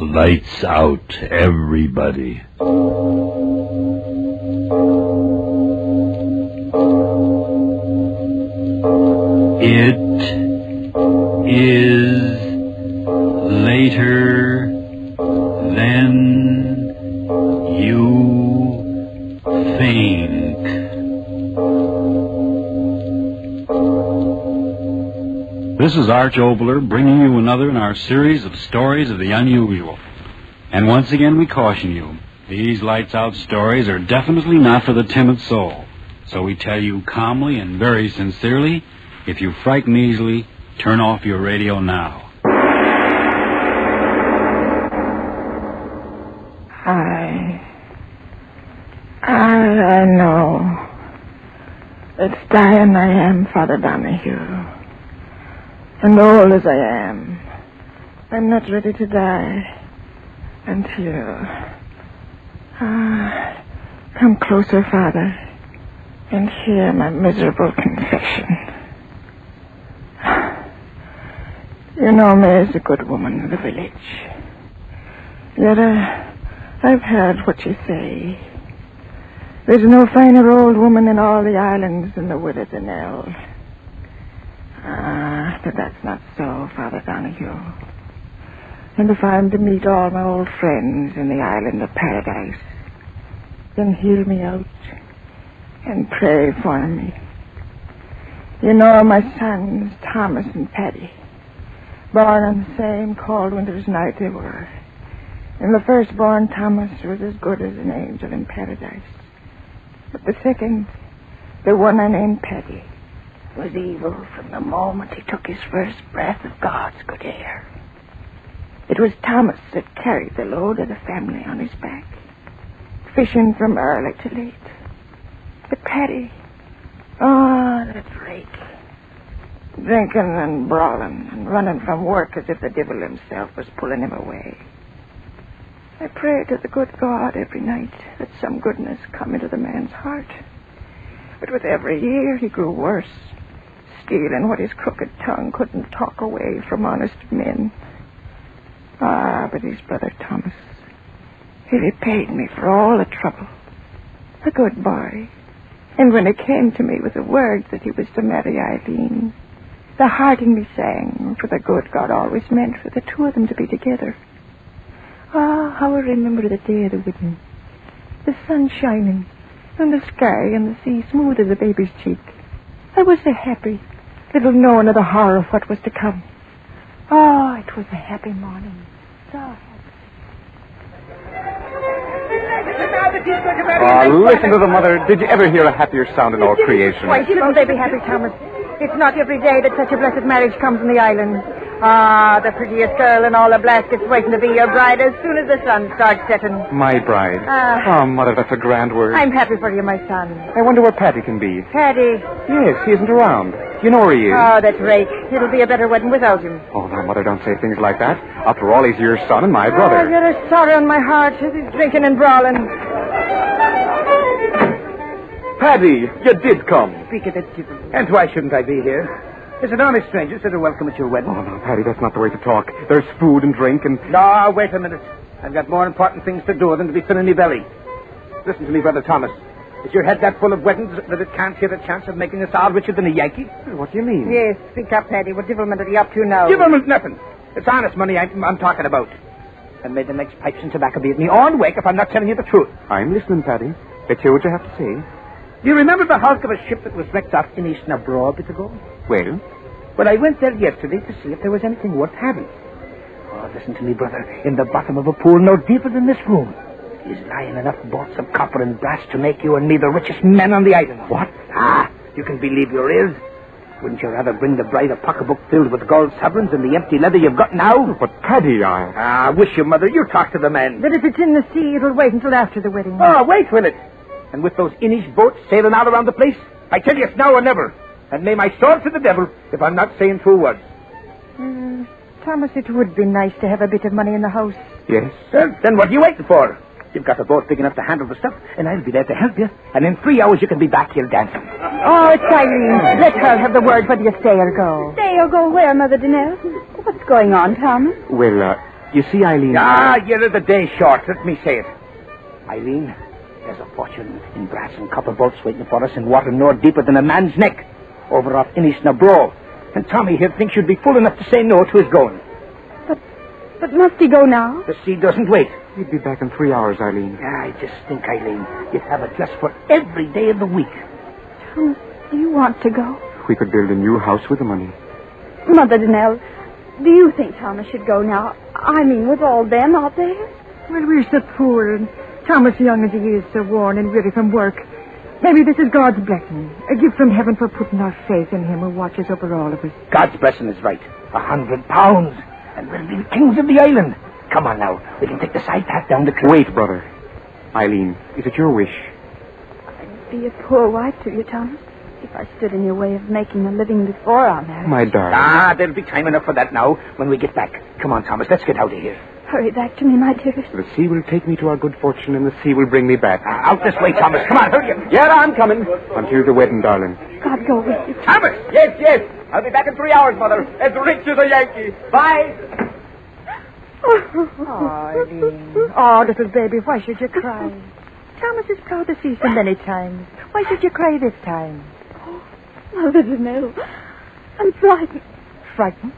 Lights out, everybody. It is later than you think. This is Arch Obler bringing you another in our series of stories of the unusual. And once again we caution you, these lights out stories are definitely not for the timid soul. So we tell you calmly and very sincerely, if you frighten easily, turn off your radio now. I know. It's dying I am, Father Donahue. And old as I am, I'm not ready to die until... come closer, Father, and hear my miserable confession. You know me as a good woman of the village. Yet I've heard what you say. There's no finer old woman in all the islands than the widow Danelle. But that's not so, Father Donahue. And if I'm to meet all my old friends in the island of paradise, then hear me out and pray for me. You know my sons, Thomas and Paddy, born on the same cold winter's night they were. And the firstborn, Thomas, was as good as an angel in paradise. But the second, the one I named Paddy, was evil from the moment he took his first breath of God's good air. It was Thomas that carried the load of the family on his back, fishing from early to late. But Paddy, that rake, drinking and brawling and running from work as if the devil himself was pulling him away. I pray to the good God every night that some goodness come into the man's heart. But with every year he grew worse, stealing what his crooked tongue couldn't talk away from honest men. But his brother Thomas, he repaid me for all the trouble. A good boy. And when he came to me with the word that he was to marry Eileen, the heart in me sang, for the good God always meant for the two of them to be together. How I remember the day of the wedding. The sun shining, and the sky and the sea smooth as a baby's cheek. I was so happy, little knowing of the horror of what was to come. It was a happy morning. So happy. Listen to the mother. Did you ever hear a happier sound in all creation? Why shouldn't they be happy, Thomas? It's not every day that such a blessed marriage comes in the island. The prettiest girl in all the Blaskets waiting to be your bride as soon as the sun starts setting. My bride. Mother, that's a grand word. I'm happy for you, my son. I wonder where Paddy can be. Paddy? Yes, he isn't around. You know where he is. That's rake. It'll be a better wedding without him. Oh, now, Mother, don't say things like that. After all, he's your son and my brother. I've got a sorrow in my heart as he's drinking and brawling. Paddy, you did come. Speak of it, Jibble. And why shouldn't I be here? There's an honest stranger said to welcome at your wedding. Oh, no, Paddy, that's not the way to talk. There's food and drink and... No, wait a minute. I've got more important things to do than to be filling me belly. Listen to me, Brother Thomas. Is your head that full of weddings that it can't hear the chance of making us all richer than a Yankee? What do you mean? Yes, speak up, Paddy. What devilment are you up to now? Devilment nothing. It's honest money I'm talking about. And may the next pipes and tobacco be at me on wake if I'm not telling you the truth. I'm listening, Paddy. Let's hear what you have to say. Do you remember the hulk of a ship that was wrecked off in East Nabro a bit ago? Well? Well, I went there yesterday to see if there was anything worth having. Listen to me, brother. In the bottom of a pool no deeper than this room is lying enough bolts of copper and brass to make you and me the richest men on the island. What? You can believe your ears. Wouldn't you rather bring the bride a pocketbook filled with gold sovereigns and the empty leather you've got now? But, Paddy, wish you, Mother. You talk to the men. But if it's in the sea, it'll wait until after the wedding. Wait, will it? And with those Inish boats sailing all around the place, I tell you it's now or never. And may my sword to the devil if I'm not saying true words. Thomas, it would be nice to have a bit of money in the house. Yes. Then what are you waiting for? You've got a boat big enough to handle the stuff, and I'll be there to help you. And in 3 hours, you can be back here dancing. It's Eileen. Let her have the word whether you stay or go. Stay or go where, Mother Danelle? What's going on, Thomas? Well, You see, Eileen... you're the day short. Let me say it. Eileen, there's a fortune in brass and copper bolts waiting for us in water no deeper than a man's neck, over off Innisnabro. And Tommy here thinks you'd be fool enough to say no to his going. But must he go now? The sea doesn't wait. He'd be back in 3 hours, Eileen. I just think, Eileen, you'd have it just for every day of the week. Thomas, do you want to go? We could build a new house with the money. Mother Danelle, do you think Thomas should go now? I mean, with all them out there? Well, we're so poor, and Thomas, young as he is, so worn and weary from work. Maybe this is God's blessing, a gift from heaven for putting our faith in him who watches over all of us. God's blessing is right. £100. And we'll be the kings of the island. Come on now. We can take the side path down the cliff. Wait, brother. Eileen, is it your wish? I'd be a poor wife to you, Thomas, if I stood in your way of making a living before our marriage. My darling. There'll be time enough for that now when we get back. Come on, Thomas, let's get out of here. Hurry back to me, my dearest. The sea will take me to our good fortune, and the sea will bring me back. Out this way, Thomas. Come on, hurry up. Yeah, I'm coming. Until the wedding, darling. God go with you. Thomas! Yes. I'll be back in 3 hours, Mother. As rich as a Yankee. Bye. Oh, Eileen. Oh, little baby, why should you cry? Thomas is proud to see so many times. Why should you cry this time? Oh, Mother Danelle, I'm frightened. Frightened?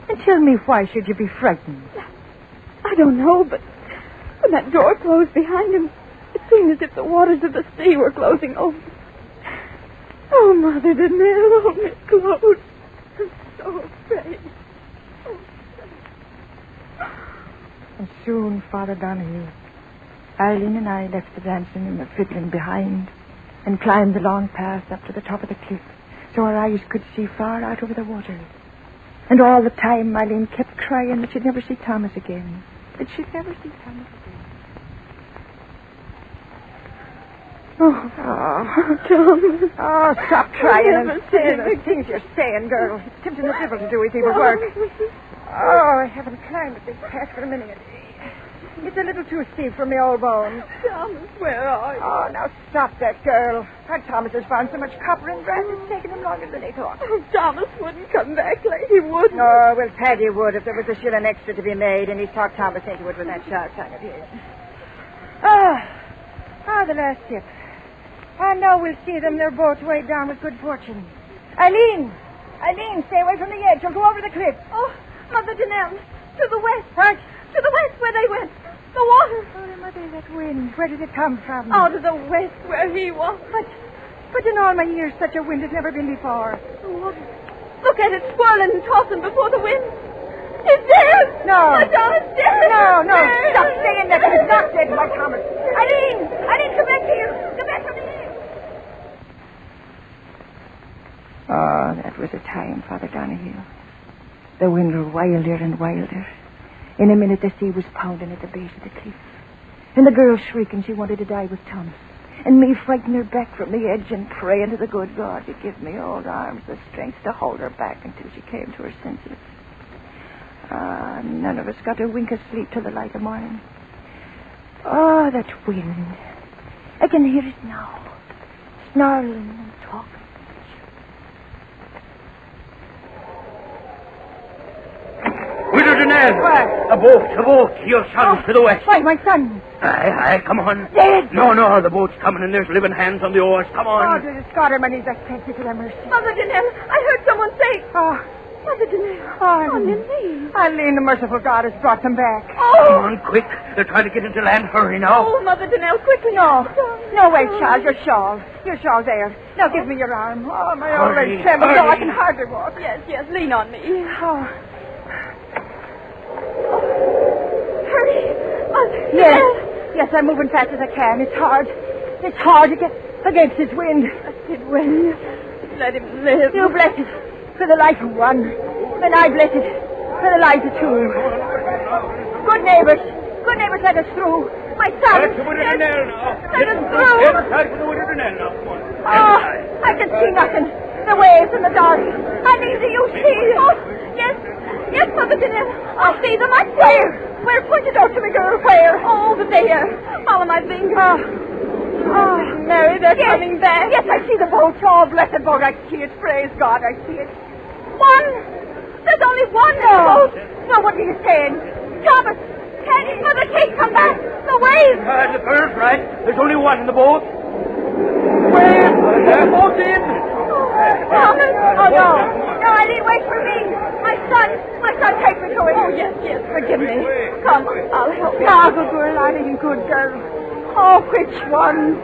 And tell me, why should you be frightened? I don't know, but when that door closed behind him, it seemed as if the waters of the sea were closing over. Oh, Mother Danelle, oh, Miss Claude. I'm so afraid. And soon, Father Donahue, Eileen and I left the dancing and the fiddling behind and climbed the long path up to the top of the cliff so our eyes could see far out over the water. And all the time, Eileen kept crying that she'd never see Thomas again. That she'd never see Thomas again. Oh, Thomas. Oh, stop crying I'll and never saying see the him things you're saying, girl. It's tempting the devil to do his evil work. Oh, I haven't climbed up this path for a minute. It's a little too steep for me old bones. Thomas, where are you? Oh, now stop that, girl. Aunt Thomas has found so much copper and brass, it's taken him longer than he thought. Oh, Thomas wouldn't come back like he wouldn't. Oh, well, Paddy would if there was a shilling extra to be made, and he talked Thomas into it with that sharp tongue of his. The last tip. I know we'll see them. They're both way down with good fortune. Eileen, stay away from the edge. You'll go over the cliff. Oh, Mother Danelle, to the west. What? To the west where they went. The water. Oh, Mother, that wind. Where did it come from? Out of the west where he was. But in all my years, such a wind has never been before. The water. Look at it swirling and tossing before the wind. It's dead. No. My Thomas dead. No. Dead. Stop saying that. He's not dead, my Thomas. Eileen, come back here. Come back to me. Oh, that was a time, Father Donahue. The wind grew wilder and wilder. In a minute, the sea was pounding at the base of the cliff. And the girl shrieking she wanted to die with Thomas. And me frightened her back from the edge and praying to the good God to give me old arms the strength to hold her back until she came to her senses. None of us got a wink of sleep till the light of morning. Oh, that wind. I can hear it now. Snarling and talking. Widow Danelle! What? A boat. Your son to the west. Why, my son? Aye, come on. Dead? No, the boat's coming and there's living hands on the oars. Come Oh, on. to the Scotterman, he's a thank to the mercy. Mother Danelle, I heard someone say. Oh, Mother Danelle. Oh, Eileen. Eileen, the merciful God has brought them back. Come Oh. on, quick. They're trying to get into land. Hurry now. Oh, Mother Danelle, quickly. No, wait, Charles, your shawl. Your shawl's there. Now give me your arm. Oh, my old Hurry, leg trembles. Oh, I hurry. can hardly walk. Yes, lean on me. Oh, Hurry. Mother yes. Danelle. Yes, I'm moving fast as I can. It's hard. It's hard to get against this wind. It will. Let him live. You bless it for the life of one. And I bless it for the life of two. Good neighbors, let us through. My son. That's the Widow Danelle now. Let us through. Get aside for the Widow Danelle now. Come on. Oh, I can see nothing. The waves in the dark. Eileen, do you see? Oh, yes, Mother Danelle. I see them. I see them. Where? Point it out to me, girl. Where? Oh, over there. Follow my finger. Oh, Mary, they're coming back. Yes, I see the boat. Oh, blessed boat. I see it. Praise God, I see it. One. There's only one No. boat. No, what are you saying? Thomas! Paddy! Mother, Kate, come back! The waves! The girl's right. There's only one in the boat. Wait! The boat's in! Thomas! Oh, no. No, Eddie, wait for me. My son, take me to him. Oh, yes, forgive me. Come, I'll help you. Oh, good girl, Annie, good girl. Oh, which one?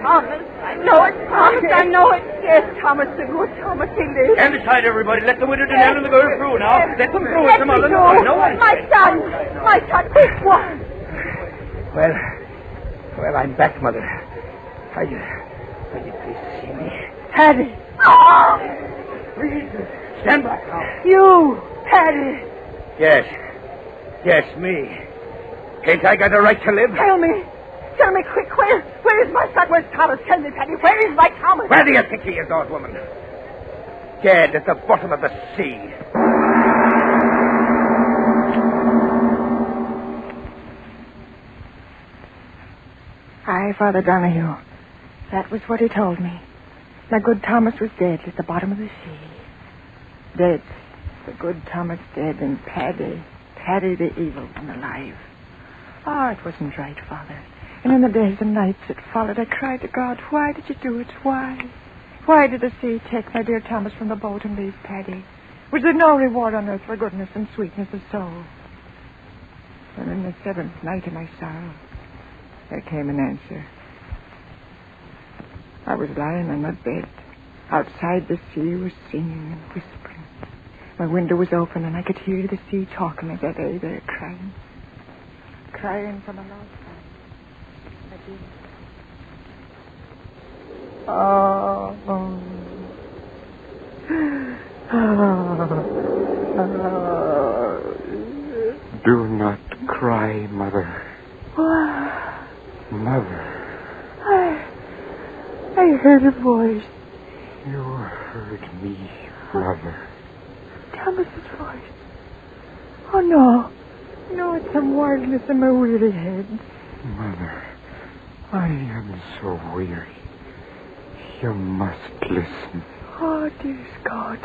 Thomas. I know it, Thomas, I know it. Yes, Thomas, the good Thomas, he lives. Stand aside, everybody. Let the widow Danelle and the girl through now. Let them through. Let me go. No one. My son, which one? Well, I'm back, Mother. Are you pleased to see me? Paddy. Oh! Please, stand back now. You, Paddy. Yes, me. Ain't I got a right to live? Tell me quick, where is my son? Where's Thomas? Tell me, Paddy, where is my Thomas? Where do you think he is, old woman? Dead at the bottom of the sea. Aye, Father Donahue. That was what he told me. My good Thomas was dead at the bottom of the sea. Dead. The good Thomas dead, and Paddy the evil one, alive. Oh, it wasn't right, Father. And in the days and nights that followed, I cried to God, why did you do it? Why? Why did the sea take my dear Thomas from the boat and leave Paddy? Was there no reward on earth for goodness and sweetness of soul? And in the seventh night of my sorrow, there came an answer. I was lying on my bed. Outside, the sea was singing and whispering. My window was open, and I could hear the sea talking as I lay there crying. Crying from a lost time. I did. Do not cry, Mother. Mother. I heard a voice. You heard me, Mother. Thomas's voice. Oh, no. No, it's some wildness in my weary head. Mother, I am so weary. You must listen. Oh, dearest God.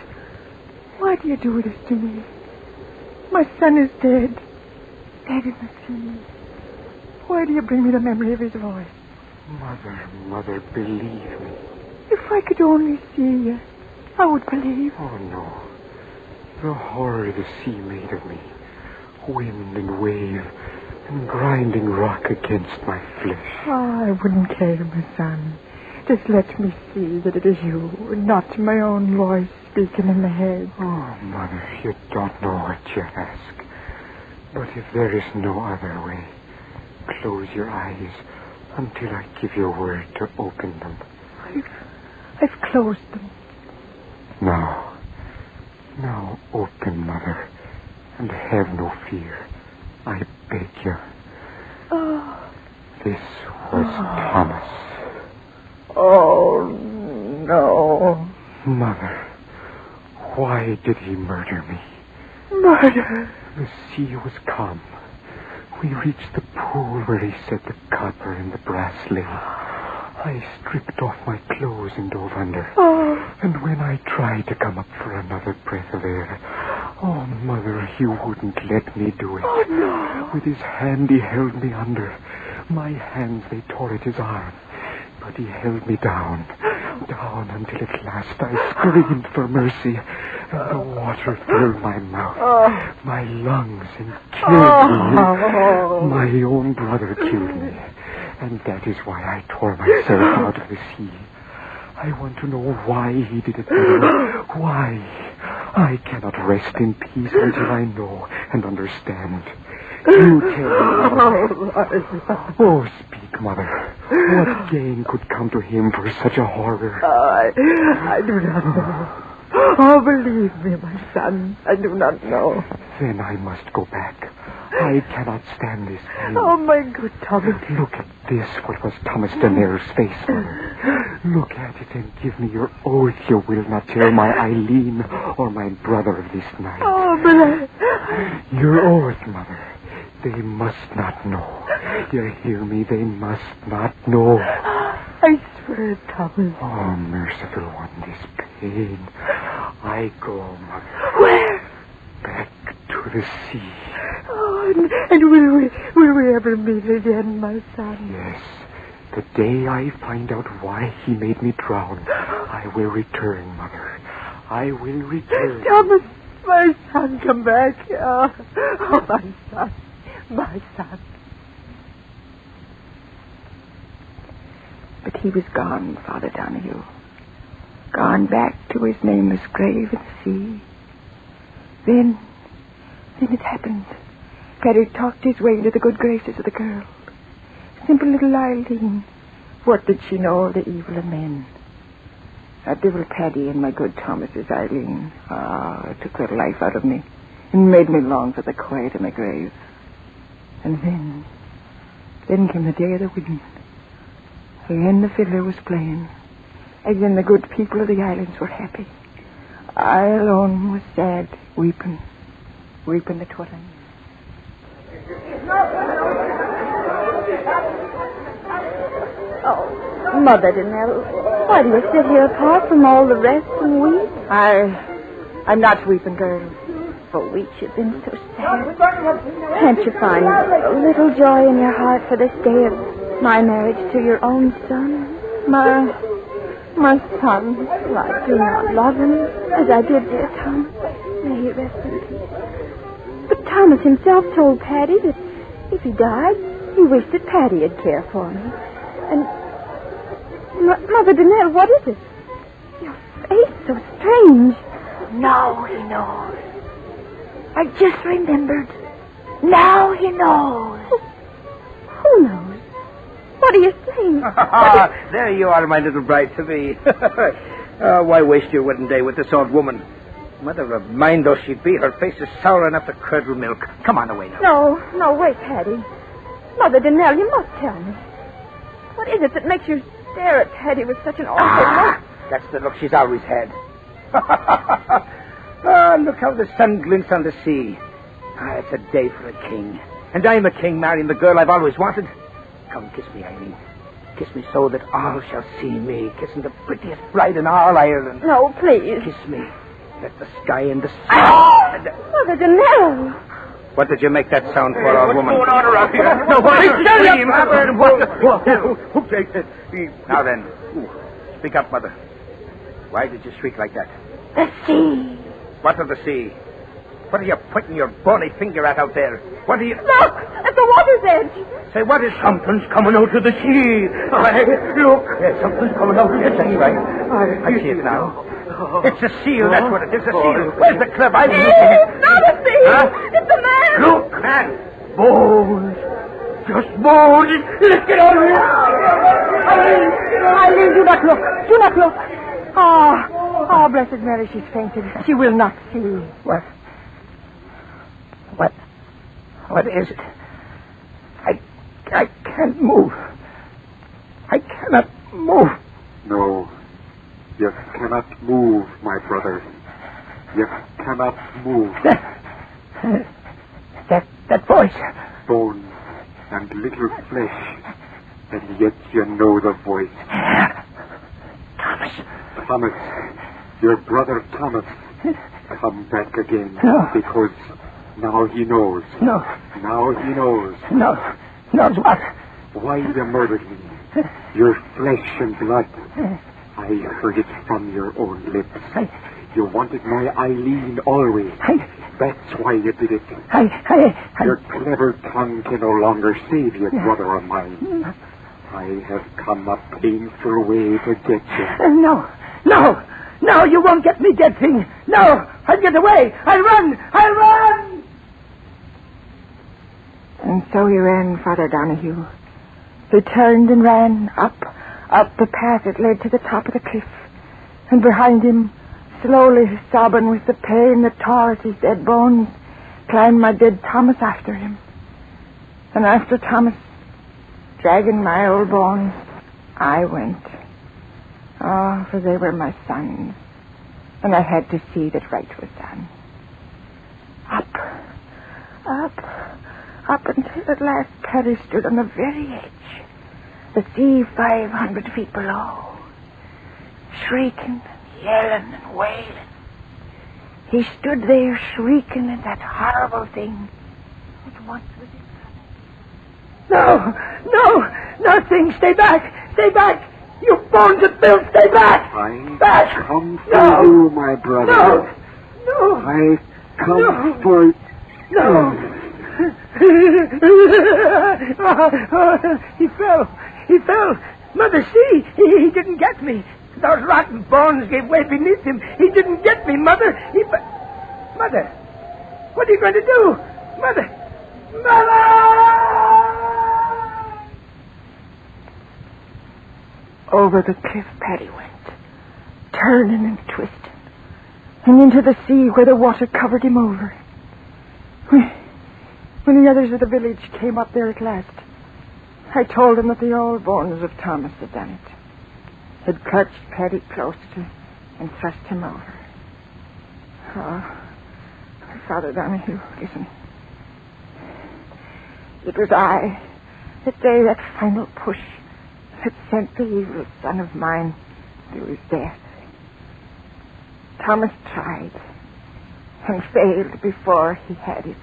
Why do you do this to me? My son is dead. Dead in the sea. Why do you bring me the memory of his voice? Mother, believe me. If I could only see you, I would believe. Oh, no. The horror the sea made of me. Wind and wave and grinding rock against my flesh. Oh, I wouldn't care, my son. Just let me see that it is you, and not my own voice speaking in the head. Oh, Mother, you don't know what you ask. But if there is no other way, close your eyes until I give you a word to open them. I've closed them. Now open, Mother, and have no fear. I beg you. Oh. This was Thomas. Oh, no. Mother, why did he murder me? Murder? The sea was calm. We reached the pool where he said the copper and the brass lay. I stripped off my clothes and dove under. Oh. And when I tried to come up for another breath of air, oh, Mother, he wouldn't let me do it. Oh, no. With his hand, he held me under. My hands, they tore at his arm. But he held me down until at last I screamed for mercy. And the water filled my mouth, my lungs, and killed me. My own brother killed me. And that is why I tore myself out of the sea. I want to know why he did it, Mother. Why? I cannot rest in peace until I know and understand. You tell me, Mother. Oh, speak, Mother. What gain could come to him for such a horror? I do not know. Oh, believe me, my son. I do not know. Then I must go back. I cannot stand this pain. Oh, my good Thomas. Look at this, what was Thomas Danaire's face, Mother. Look at it and give me your oath you will not tell my Eileen or my brother of this night. Oh, but Your oath, Mother. They must not know. You hear me? They must not know. I swear, Thomas. Oh, merciful one, this pain. I go, Mother. Where? Back to to the sea. Oh, and will we ever meet again, my son? Yes. The day I find out why he made me drown, I will return, Mother. I will return. Thomas, my son, come back. Oh, my son. My son. But he was gone, Father Donahue. Gone back to his nameless grave at sea. Then it happened. Paddy talked his way into the good graces of the girl. Simple little Eileen. What did she know of the evil of men? That devil Paddy and my good Thomas's Eileen. It took the life out of me and made me long for the quiet of my grave. And then came the day of the wedding. Again the fiddler was playing. Again the good people of the islands were happy. I alone was sad, weeping the twilight. Oh, Mother Danelle, why do you sit here apart from all the rest and weep? I'm not weeping, girl. For weeks you've been so sad. Can't you find a little joy in your heart for this day of my marriage to your own son? My son. Well, I do not love him as I did dear Thomas. May he rest in peace. But Thomas himself told Paddy that if he died, he wished that Paddy'd care for him. And, Mother Danelle, what is it? Your face so strange. Now he knows. I just remembered. Now he knows. Who knows? What are you saying? There you are, my little bride to be. Why waste your wedding day with this old woman? Mother of mine though she be, her face is sour enough to curdle milk. Come on away now. No, wait, Paddy. Mother Danelle, you must tell me. What is it that makes you stare at Paddy with such an awful look? That's the look she's always had. Look how the sun glints on the sea. It's a day for a king. And I'm a king marrying the girl I've always wanted. Come, kiss me, Eileen. Kiss me so that all shall see me kissing the prettiest bride in all Ireland. No, please. Kiss me. Let the sky and the sea... Mother Danelle! What did you make that sound for, old woman? What's going on around here? Nobody scream. Now then, speak up, Mother. Why did you shriek like that? The sea. What of the sea? What are you pointing your bony finger at out there? What are you... Look! At the water's edge! Say, what is... Something's coming out of the sea. Look. Yes, something's coming out of the sea. That's right. I see it now. It's a seal, that's what it is, a seal. Where's the club? I'm missing It's it. not a sea! Huh? It's a man! Look. Man. Bones. Just bones. Let's get out of here. Eileen, do not look. Do not look. Oh, Blessed Mary, she's fainted. She will not see. What is it? I can't move. I cannot move. No, you cannot move, my brother. You cannot move. That voice. Bones and little flesh, and yet you know the voice. Thomas. Thomas, your brother Thomas, come back again. No. Because now he knows. No. Now he knows. No. Knows what? Why you murdered me. Your flesh and blood. I heard it from your own lips. You wanted my Eileen always. That's why you did it. Your clever tongue can no longer save you, brother of mine. I have come a painful way to get you. No, you won't get me, dead thing. No, I'll get away. I'll run. And so he ran, Father Donahue. He turned and ran up the path that led to the top of the cliff. And behind him, slowly sobbing with the pain that tore at his dead bones, climbed my dead Thomas after him. And after Thomas, dragging my old bones, I went. Oh, for they were my sons. And I had to see that right was done. Up until at last Paddy stood on the very edge, the sea 500 feet below, shrieking, yelling, and wailing. He stood there shrieking at that horrible thing that once was his No, nothing. Stay back. Stay back. You bones of filth, stay back. I Back. come for you, my brother. No. I come for No. He fell. Mother, see, he didn't get me. Those rotten bones gave way beneath him. He didn't get me, Mother. Mother, what are you going to do? Mother! Over the cliff Paddy went, turning and twisting, and into the sea where the water covered him over. When the others of the village came up there at last, I told them that the old bones of Thomas had done it, had clutched Paddy closer and thrust him over. Oh, Father Donahue, listen. It was I that gave that final push that sent the evil son of mine to his death. Thomas tried and failed before he had his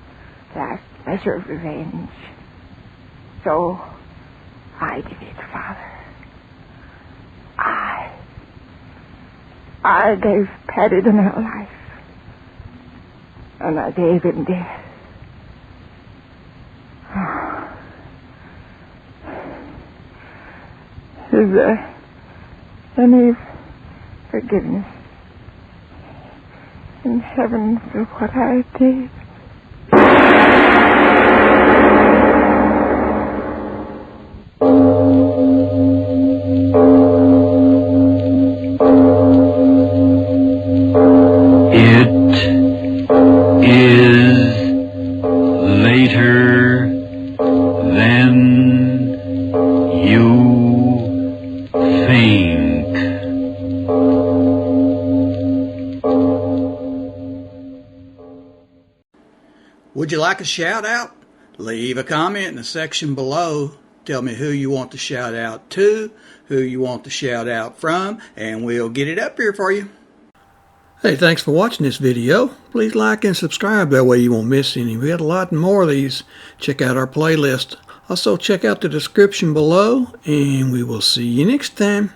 last measure of revenge. So I did it, Father. I gave Paddy the new life, and I gave him death. Is there any forgiveness in heaven for what I did? It is later than you think. Would you like a shout out? Leave a comment in the section below. Tell me who you want to shout out to, who you want to shout out from, and we'll get it up here for you. Hey, thanks for watching this video. Please like and subscribe, that way you won't miss any. We got a lot more of these. Check out our playlist. Also check out the description below, and we will see you next time.